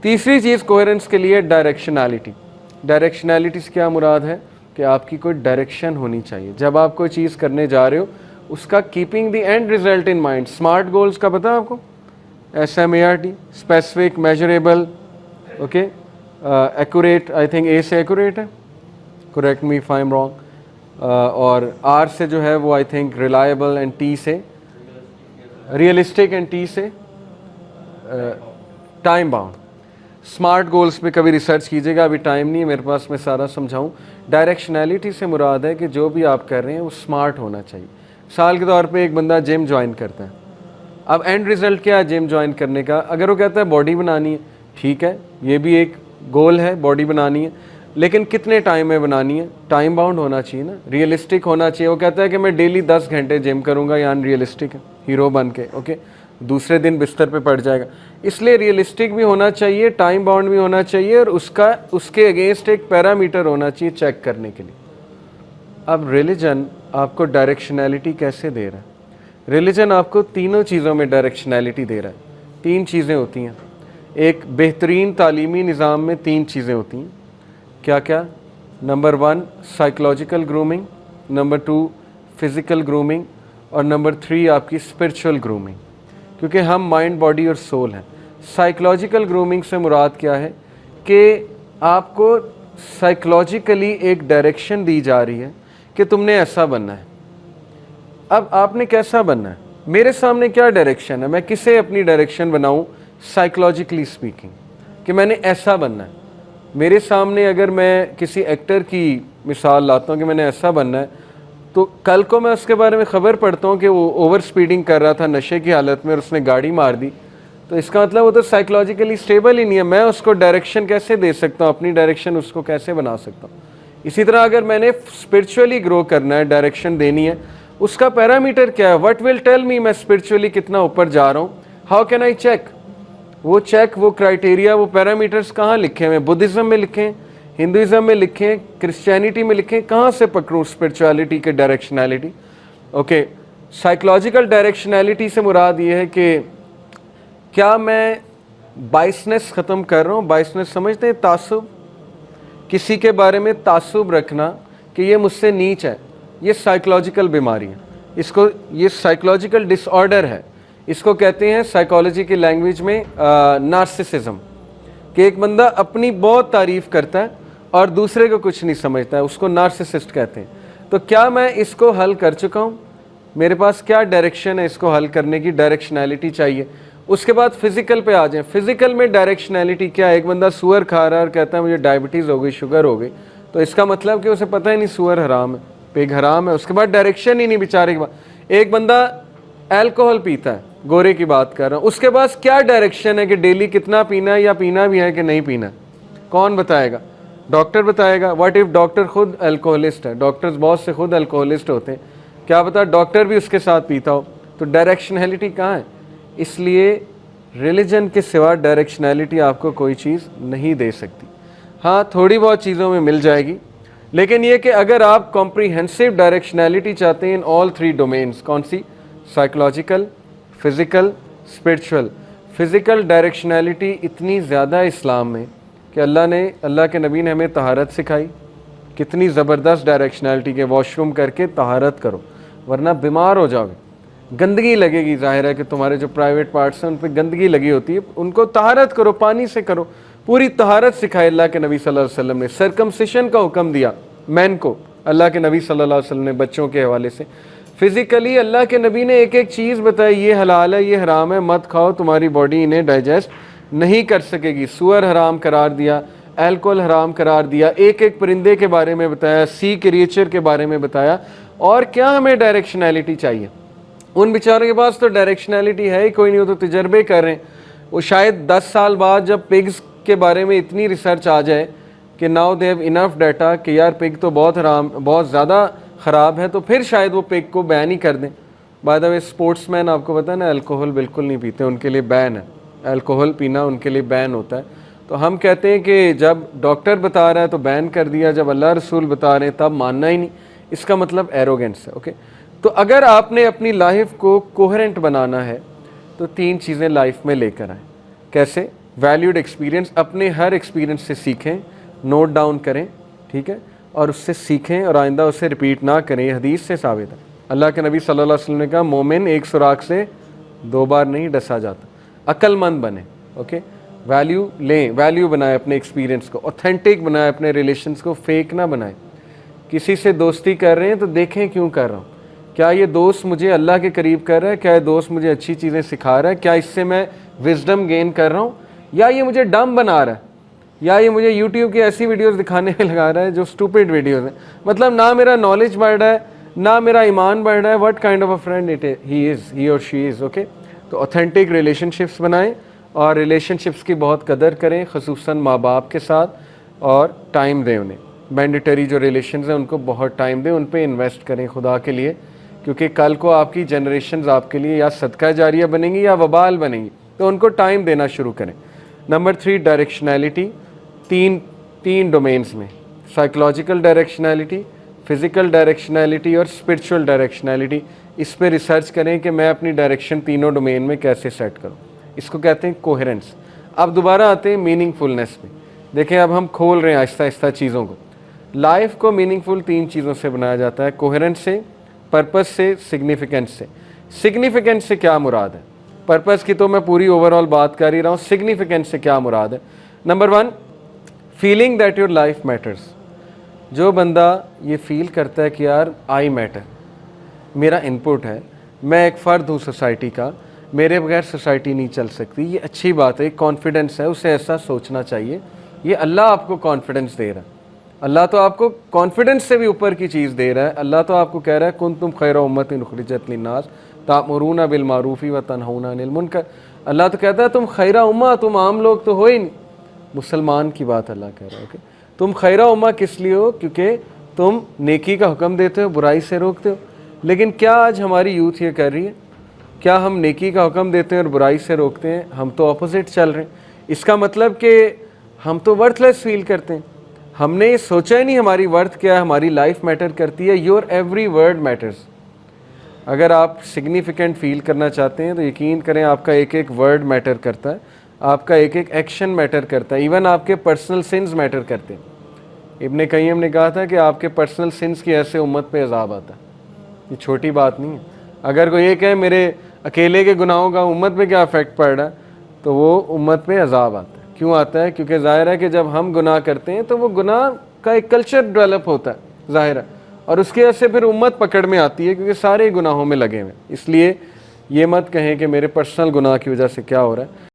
तीसरी चीज़ कोहेरेंस के लिए डायरेक्शनैलिटी। डायरेक्शनैलिटी से क्या मुराद है कि आपकी कोई डायरेक्शन होनी चाहिए जब आप कोई चीज़ करने जा रहे हो, उसका keeping the end result in mind. Smart goals का पता है आपको, SMART, specific, measurable, okay, accurate, I think A से एक्यूरेट है, correct me if I am wrong, और R से जो है वो I think reliable, and T से रियलिस्टिक, एंड T से टाइम बाउंड। स्मार्ट गोल्स पे कभी रिसर्च कीजिएगा, अभी टाइम नहीं है मेरे पास मैं सारा समझाऊं। डायरेक्शनैलिटी से मुराद है कि जो भी आप कर रहे हैं वो स्मार्ट होना चाहिए। साल के तौर पे एक बंदा जिम ज्वाइन करता है, अब एंड रिजल्ट क्या है जिम ज्वाइन करने का? अगर वो कहता है बॉडी बनानी है, ठीक है, ये भी एक गोल है, बॉडी बनानी है, लेकिन कितने टाइम में बनानी है? टाइम बाउंड होना चाहिए ना, रियलिस्टिक होना चाहिए। वो कहता है कि मैं डेली 10 घंटे जिम करूँगा, या अनरियलिस्टिक है, हीरो बन के, ओके, दूसरे दिन बिस्तर पे पड़ जाएगा। इसलिए रियलिस्टिक भी होना चाहिए, टाइम बाउंड भी होना चाहिए, और उसके अगेंस्ट एक पैरामीटर होना चाहिए चेक करने के लिए। अब रिलीजन आपको डायरेक्शनैलिटी कैसे दे रहा है? रिलीजन आपको तीनों चीज़ों में डायरेक्शनैलिटी दे रहा है। 3 चीज़ें होती हैं, एक बेहतरीन तालीमी निज़ाम में 3 चीज़ें होती हैं। क्या क्या? Number 1 psychological grooming, number 2 physical grooming, और नंबर 3 आपकी स्पिरिचुअल ग्रूमिंग, क्योंकि हम माइंड, बॉडी और सोल हैं। साइकोलॉजिकल ग्रूमिंग से मुराद क्या है कि आपको साइकोलॉजिकली एक डायरेक्शन दी जा रही है कि तुमने ऐसा बनना है। अब आपने कैसा बनना है? मेरे सामने क्या डायरेक्शन है, मैं किसे अपनी डायरेक्शन बनाऊं साइकोलॉजिकली स्पीकिंग, कि मैंने ऐसा बनना है। मेरे सामने अगर मैं किसी एक्टर की मिसाल लाता हूं कि मैंने ऐसा बनना है, तो कल को मैं उसके बारे में ख़बर पढ़ता हूं कि वो ओवर स्पीडिंग कर रहा था नशे की हालत में और उसने गाड़ी मार दी, तो इसका मतलब वो तो साइकोलॉजिकली स्टेबल ही नहीं है। मैं उसको डायरेक्शन कैसे दे सकता हूँ, अपनी डायरेक्शन उसको कैसे बना सकता हूँ? इसी तरह अगर मैंने स्पिरिचुअली ग्रो करना है, डायरेक्शन देनी है, उसका पैरामीटर क्या है? व्हाट विल टेल मी मैं स्पिरिचुअली कितना ऊपर जा रहा हूँ? How can I check? वो क्राइटेरिया, वो पैरामीटर्स कहाँ लिखे हैं? बुद्धिज़्म में लिखे हैं, हिंदुइज़्म में लिखे हैं, क्रिश्चियनिटी में लिखे हैं? कहाँ से पकड़ूँ स्पिरिचुअलिटी के डायरेक्शनैलिटी? ओके, साइकोलॉजिकल डायरेक्शनैलिटी से मुराद ये है कि क्या मैं बाइसनेस ख़त्म कर रहा हूँ? बाइसनेस समझते हैं? तासुब, किसी के बारे में तासुब रखना कि ये मुझसे नीच है, ये साइकोलॉजिकल बीमारी है, ये साइकोलॉजिकल डिसऑर्डर है। इसको कहते हैं साइकोलॉजी की लैंग्वेज में नार्सिसिज्म, कि एक बंदा अपनी बहुत तारीफ़ करता है और दूसरे को कुछ नहीं समझता है, उसको नार्सिसिस्ट कहते हैं। तो क्या मैं इसको हल कर चुका हूँ? मेरे पास क्या डायरेक्शन है इसको हल करने की? डायरेक्शनैलिटी चाहिए। उसके बाद फिज़िकल पे आ जाएं। फिज़िकल में डायरेक्शनैलिटी क्या है? एक बंदा सूअर खा रहा है और कहता है मुझे डायबिटीज़ हो गई, शुगर हो गई, तो इसका मतलब कि उसे पता ही नहीं सूअर हराम है, पिग हराम है, उसके बाद डायरेक्शन ही नहीं बेचारे के बाद। एक बंदा अल्कोहल पीता है, गोरे की बात कर रहा हूँ, उसके पास क्या डायरेक्शन है कि डेली कितना पीना है, या पीना भी है कि नहीं पीना? कौन बताएगा? डॉक्टर बताएगा। व्हाट इफ डॉक्टर खुद अल्कोहलिस्ट है? डॉक्टर्स बहुत से खुद अल्कोहलिस्ट होते हैं, क्या पता डॉक्टर भी उसके साथ पीता हो। तो डायरेक्शनैलिटी कहाँ है? इसलिए रिलीजन के सिवा डायरेक्शनैलिटी आपको कोई चीज़ नहीं दे सकती। हाँ, थोड़ी बहुत चीज़ों में मिल जाएगी, लेकिन ये कि अगर आप कॉम्प्रिहेंसिव डायरेक्शनैलिटी चाहते हैं इन ऑल 3 डोमेन्स, कौन सी? Psychological, physical, spiritual. Physical directionality इतनी ज़्यादा इस्लाम में कि अल्लाह के नबी ने हमें तहारत सिखाई। कितनी ज़बरदस्त डायरेक्शनैलिटी के वॉशरूम करके तहारत करो, वरना बीमार हो जाओगे, गंदगी लगेगी। ज़ाहिर है कि तुम्हारे जो प्राइवेट पार्ट्स हैं उन पर गंदगी लगी होती है, उनको तहारत करो, पानी से करो। पूरी तहारत सिखाई अल्लाह के नबी सल्लल्लाहु अलैहि वसल्लम ने। सर्कमसिशन का हुक्म दिया मैन को अल्लाह के नबी सल्लल्लाहु अलैहि वसल्लम ने, बच्चों के हवाले से। फिज़िकली अल्लाह के नबी ने एक एक चीज़ बताई, ये हलाल है, ये हराम है, मत खाओ, तुम्हारी बॉडी इन्हें डाइजेस्ट नहीं कर सकेगी। सूअर हराम करार दिया, अल्कोहल हराम करार दिया, एक एक परिंदे के बारे में बताया, सी क्रिएचर के बारे में बताया। और क्या हमें डायरेक्शनैलिटी चाहिए? उन बेचारों के पास तो डायरेक्शनैलिटी है ही कोई नहीं, वो तो तजर्बे कर रहे हैं। वो शायद 10 साल बाद जब पिग्स के बारे में इतनी रिसर्च आ जाए कि now they have enough data कि यार पिग तो बहुत हराम, बहुत ज़्यादा ख़राब है, तो फिर शायद वो पिग को बैन ही कर दें। बाय द वे स्पोर्ट्समैन आपको पता है ना, अल्कोहल बिल्कुल नहीं पीते, उनके लिए बैन है, अल्कोहल पीना उनके लिए बैन होता है। तो हम कहते हैं कि जब डॉक्टर बता रहा है तो बैन कर दिया, जब अल्लाह रसूल बता रहे हैं तब मानना ही नहीं। इसका मतलब एरोगेंस है। ओके, तो अगर आपने अपनी लाइफ को कोहेरेंट बनाना है तो 3 चीज़ें लाइफ में लेकर आए। कैसे? वैल्यूड एक्सपीरियंस, अपने हर एक्सपीरियंस से सीखें, नोट डाउन करें, ठीक है, और उससे सीखें और आइंदा उसे रिपीट ना करें। ये हदीस से साबित है। अल्लाह के नबी सल्लल्लाहु अलैहि वसल्लम ने कहा मोमिन एक सुराख से 2 बार नहीं डसा जाता। अक्लमंद बने, ओके, वैल्यू लें, वैल्यू बनाए अपने एक्सपीरियंस को, ऑथेंटिक बनाए अपने रिलेशंस को, फेक ना बनाए। किसी से दोस्ती कर रहे हैं तो देखें क्यों कर रहा हूँ, क्या ये दोस्त मुझे अल्लाह के करीब कर रहा है, क्या ये दोस्त मुझे अच्छी चीज़ें सिखा रहा है, क्या इससे मैं विजडम गेन कर रहा हूँ, या ये मुझे डम बना रहा है, या ये मुझे यूट्यूब की ऐसी वीडियोस दिखाने में लगा रहा है जो स्टूपिड वीडियोस हैं। मतलब ना मेरा नॉलेज बढ़ रहा है, ना मेरा ईमान बढ़ रहा है। What kind of a friend he और शी इज़, ओके। तो ऑथेंटिक रिलेशनशिप्स बनाएं और रिलेशनशिप्स की बहुत कदर करें, ख़ुसूसन माँ बाप के साथ, और टाइम दें उन्हें। मैंडेटरी जो रिलेशंस हैं उनको बहुत टाइम दें, उन पे इन्वेस्ट करें खुदा के लिए, क्योंकि कल को आपकी जनरेशन्स आपके लिए या सदका जारिया बनेंगी या वबाल बनेंगी। तो उनको टाइम देना शुरू करें। Number 3, directionality. तीन डोमेन्स में, साइकोलॉजिकल डायरेक्शनैलिटी, फिज़िकल डायरेक्शनैलिटी और स्पिरिचुअल डायरेक्शनैलिटी। इस पे रिसर्च करें कि मैं अपनी डायरेक्शन तीनों डोमेन में कैसे सेट करूं। इसको कहते हैं कोहेरेंस। अब दोबारा आते हैं मीनिंगफुलनेस पे। देखें अब हम खोल रहे हैं आहिस्ता आहिस्ता चीज़ों को। लाइफ को मीनिंगफुल 3 चीज़ों से बनाया जाता है, कोहेरेंस से, पर्पस से, सिग्निफिकेंस से। सिग्निफिकेंस से क्या मुराद है? पर्पस की तो मैं पूरी ओवरऑल बात कर ही रहा हूँ, सिग्निफिकेंस से क्या मुराद है? Number 1, feeling that your life matters. जो बंदा ये फील करता है कि यार आई मैटर, मेरा इनपुट है, मैं एक फ़र्द हूँ सोसाइटी का, मेरे बगैर सोसाइटी नहीं चल सकती, ये अच्छी बात है, कॉन्फिडेंस है, उसे ऐसा सोचना चाहिए। ये अल्लाह आपको कॉन्फिडेंस दे रहा है। अल्लाह तो आपको कॉन्फिडेंस से भी ऊपर की चीज़ दे रहा है। अल्लाह तो आपको कह रहा है कुंतुम खैर उम्मतिन उखरिजत लिन्नास तामुरूना बिल मारूफी व तनहौना अनिल मुनकर। अल्लाह तो कहता है तुम खैरा उम्मा, तुम आम लोग तो हो ही नहीं। मुसलमान की बात अल्लाह कह रहा है, ओके। तुम खैरा उम्मा किस लिए हो? क्योंकि तुम नेकी का हुक्म देते हो, बुराई से रोकते हो। लेकिन क्या आज हमारी यूथ ये कर रही है? क्या हम नेकी का हुक्म देते हैं और बुराई से रोकते हैं? हम तो ऑपोजिट चल रहे हैं। इसका मतलब कि हम तो वर्थलेस फील करते हैं। हमने ये सोचा ही नहीं हमारी वर्थ क्या है, हमारी लाइफ मैटर करती है। Your every word matters. अगर आप सिग्निफिकेंट फील करना चाहते हैं तो यकीन करें आपका एक एक वर्ड मैटर करता है, आपका एक एक एक्शन मैटर करता है, इवन आपके पर्सनल सिंस मैटर करते हैं। इब्ने कय्यम ने कहा था कि आपके पर्सनल सिंस की ऐसे उम्मत पे अजाब आता है। ये छोटी बात नहीं है। अगर कोई ये कहे मेरे अकेले के गुनाहों का उम्मत पे क्या इफेक्ट पड़ रहा है, तो वो उम्मत पे अजाब आता है। क्यों आता है? क्योंकि ज़ाहिर है कि जब हम गुनाह करते हैं तो वो गुनाह का एक कल्चर डेवलप होता है, ज़ाहिर है, और उसकी वजह से फिर उम्मत पकड़ में आती है, क्योंकि सारे गुनाहों में लगे हुए हैं। इसलिए ये मत कहें कि मेरे पर्सनल गुनाह की वजह से क्या हो रहा है।